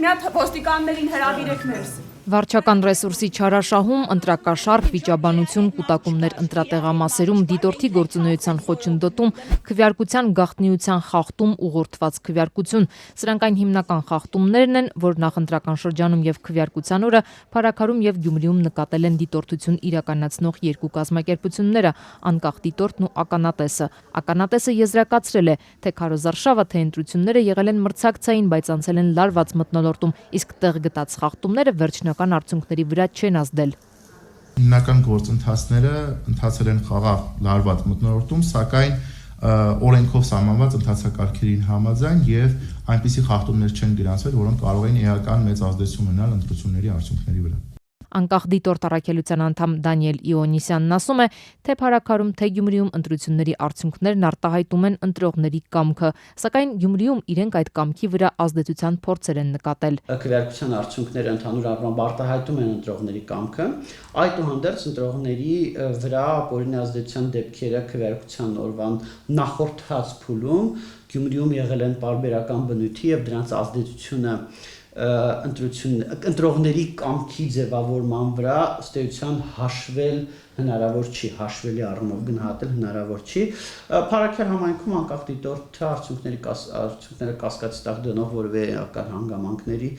մի հատ ոստիկաններին հրավիրեք ներս։ Վարչական ռեսուրսի չարաշահում, ընտրակաշառք, վիճաբանություն, կուտակումներ ընտրատեղամասերում, դիտորդի գործունեության խոչընդոտում, քվեարկության գաղտնիության խախտում, ուղղորդված քվեարկություն։ Սրանք այն հիմնական խախտումներն են, որ նախընտրական շրջանում եւ քվեարկության օրը Փարաքարում եւ Գյումրիում նկատել են դիտորդություն իրականացնող երկու կազմակերպությունները՝ անկախ դիտորդն ու ականատեսը։ Ականատեսը եզրակացրել է, թե քարոզարշավը, թե ընտրությունները եղել են մրցակցային, բայց անցել են լարված մթնոլորտում, իսկ տեղ գտած խախտումները վերջնական արդյունքների վրա չեն ազդել։ Հիմնական գործընթացները ընթացել են խաղաղ լարված մթնոլորտում, սակայն օրենքով սահմանված ընթացակարգերին համաձայն եւ այնպիսի խախտումներ չեն գրանցվել, որոնք կարող են էական մեծ ազդեցություն ունենալ ընտրությունների արդյունքների վրա։ Անկախ դիտորդ առաքելության անդամ Դանիել Իոնիսյանն ասում է, թե Փարաքարում, թե Գյումրիում ընտրությունների արդյունքներն արտահայտում են ընտրողների կամքը, սակայն Գյումրիում իրենք այդ կամքի վրա ազդեցության փորձեր են նկատել։ Քվեարկության արդյունքները ընդհանուր առմամբ արտահայտում են ընտրողների կամքը, այդուհանդերձ ընտրողների վրա ապօրինի ազդեցության դեպքերը քվեարկության օրվան նախորդած փուլում Գյումրիում եղել են պարբերական բնույթի եւ դրանց ազդեցությունը ընտրողների կամքի ձևավորման վրա ըստ էության հաշվել հնարավոր չի, հաշվելի առումով գնահատել հնարավոր չի։ Փարաքար համայնքում անկախ դիտորդը արդյունքները կասկածի տակ դնող որևէ էական հանգամանքների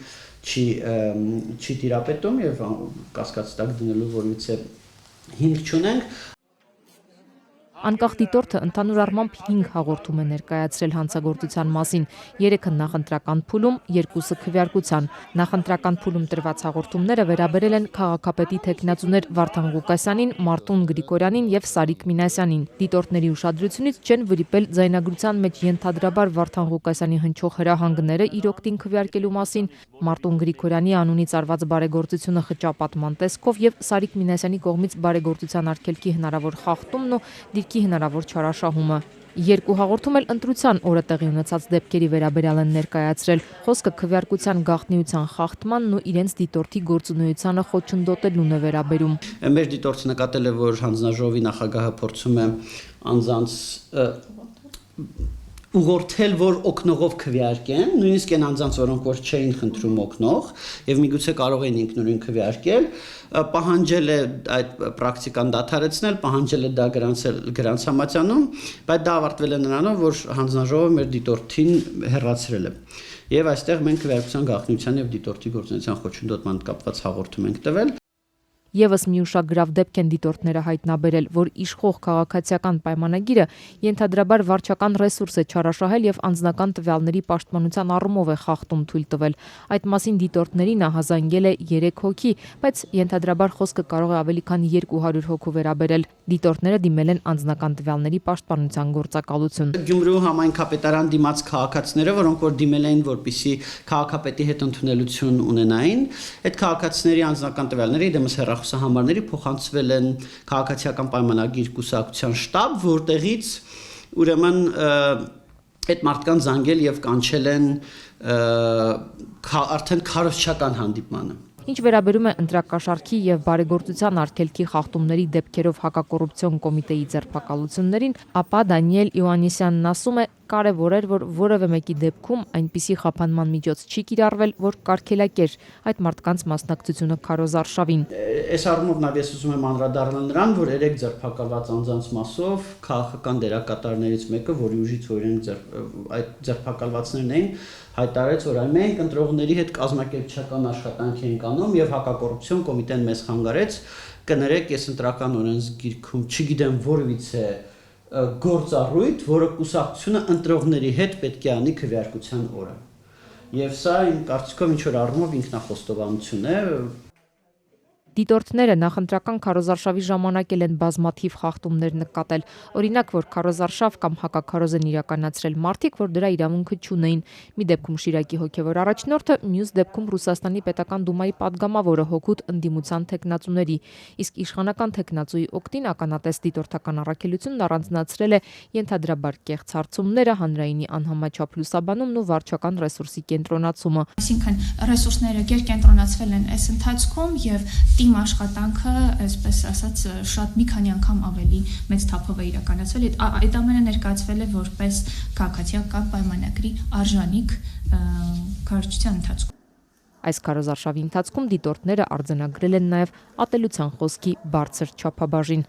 չի տիրապետում եւ կասկածի տակ դնելու որևիցե հիմք չունենք։ Անկախ դիտորդը ընդհանուր առմամբ 5 հաղորդում է ներկայացրել հանցագործության մասին, 3-ը նախընտրական փուլում, 2-ը քվեարկության։ Նախընտրական փուլում տրված հաղորդումները վերաբերել են քաղաքապետի թեկնածուներ Վարդան Ղուկասյանին, Մարտուն Գրիգորյանին եւ Սարիկ Մինասյանին։ Դիտորդների ուշադրությունից չեն վրիպել ձայնագրության մեջ ենթադրաբար Վարդան Ղուկասյանի հնչող հրահանգները իր օգտին քվեարկելու մասին, Մարտուն Գրիգորյանի անունից արված բարեգործությունը խճապատման տեսքով եւ Սարիկ Մինասյանի կողմից բարեգործության արգելքի հնարավոր խախտումն ու դիրքի հնարավոր չարաշահումը։ Երկու հաղորդում էլ ընտրության օրը տեղի ունեցած դեպքերի վերաբերյալ են ներկայացրել։ Խոսքը քվեարկության գաղտնիության խախտմանն ու իրենց դիտորդի գործունեությանը խոչընդոտելուն է վերաբերում։ Մեր դիտորդը նկատել է, որ հանձնաժողովի նախագահը փորձում է անձանց ուղղորդել, որ օգնողով քվեարկեն, նույնիսկ այն անձանց, որոնք որ չէին խնդրում օգնող, եւ միգուցե կարող էին ինքնուրույն քվեարկել, պահանջել է այդ պրակտիկան դադարեցնել, պահանջել է դա գրանց համաձայնում, բայց դա ավարտվել է նրանով, որ հանձնաժողովը մեր դիտորդին հեռացրել է։ Եվ այստեղ մենք քվեարկության գաղտնիության եւ դիտորդի գործունեության խոչընդոտման կապված հաղորդում ենք տվել։ Եվս մի ուշագրավ դեպք են դիտորդները հայտնաբերել, որ իշխող քաղաքացիական պայմանագիրը ենթադրաբար վարչական ռեսուրս է չարաշահել եւ անձնական տվյալների պաշտպանության առումով է խախտում թույլ տվել։ Այդ մասին դիտորդներին ահազանգել է 3 հոգի, բայց ենթադրաբար խոսքը կարող է ավելի քան 200 հոգու վերաբերել։ Դիտորդները դիմել են անձնական տվյալների պաշտպանության գործակալություն։ Գյումրու համայնքապետարան դիմաց քաղաքացիները, որոնք որ դիմել էին, որպեսզի քաղաքապետի հետ ընդունելություն ունենային, այդ քաղաքացիների անձնական տվյալները դեմս հեռախոսահամարների փոխանցվել են քաղաքացիական պայմանագիր կուսակցության շտաբ, որտեղից ուրեմն այդ մարդկանց զանգել եւ կանչել են արդեն քարոզչական հանդիպմանը։ Ինչ վերաբերում է ընտրակաշառքի եւ բարեգործության արգելքի խախտումների դեպքերով հակակոռուպցիոն կոմիտեի ձերբակալություններին, ապա Դանիել Իոնիսյանն ասում է, կարևոր էր, որ որևէ մեկի դեպքում այնպիսի խափանման միջոց չի կիրառվել, որ կարգելակեր այդ մարդկանց մասնակցությունը քարոզարշավին։ Այս առումով նաև ես ուզում եմ անդրադառնալ նրան, որ երեք ձերբակալված անձանց մասով քաղաքական դերակատարներից մեկը, որի ուժից օրենք այդ ձերբակալվածներն էին, հայտարարեց, որ մենք ընտրողների հետ կազմակերպչական աշխատանք ենք անում եւ հակակոռուպցիոն կոմիտեն մեզ խանգարեց, կներեք, ես ընտրական օրենսգիրքում չգիտեմ որևիցե գործառույթ, որը կուսակցությունը ընտրողների հետ պետք է անի քվեարկության օրը։ Եվ սա իմ կարծիքով ինչ որ առումով ինքնախոստովանություն է։ Դիտորդները նախընտրական քարոզարշավի ժամանակ են բազմաթիվ խախտումներ նկատել։ Օրինակ, որ քարոզարշավ կամ հակաքարոզ են իրականացրել մարդիկ, որ դրա իրավունքը չունեին։ Մի դեպքում Շիրակի հոգևոր առաջնորդը, մյուս դեպքում Ռուսաստանի պետական դումայի падգամավորը հօգուտ ընդդիմության թեկնածուների։ Իսկ իշխանական թեկնածուի օգտին ականատես դիտորդական առաքելությունն առանձնացրել է ենթադրաբար կեղծ հարցումները, հանրայինի անհամաչափ լուսաբանումն ու վարչական ռեսուրսի կենտրոնացումը։ Այսինքն ռեսուրսները կենտրոնացվել են այս ընթացքում եւ իմ աշխատանքը, այսպես ասած, շատ մի քանի անգամ ավելի մեծ թափով է իրականացվել։ Այդ ամենը ներկայացվել է որպես քաղաքացիական պայմանագրի արժանիք քարոզչության ընթացքում։ Այս քարոզարշավի ընթացքում դիտորդները արձանագրել են նաև ատելության խոսքի բարձր չափաբաժին։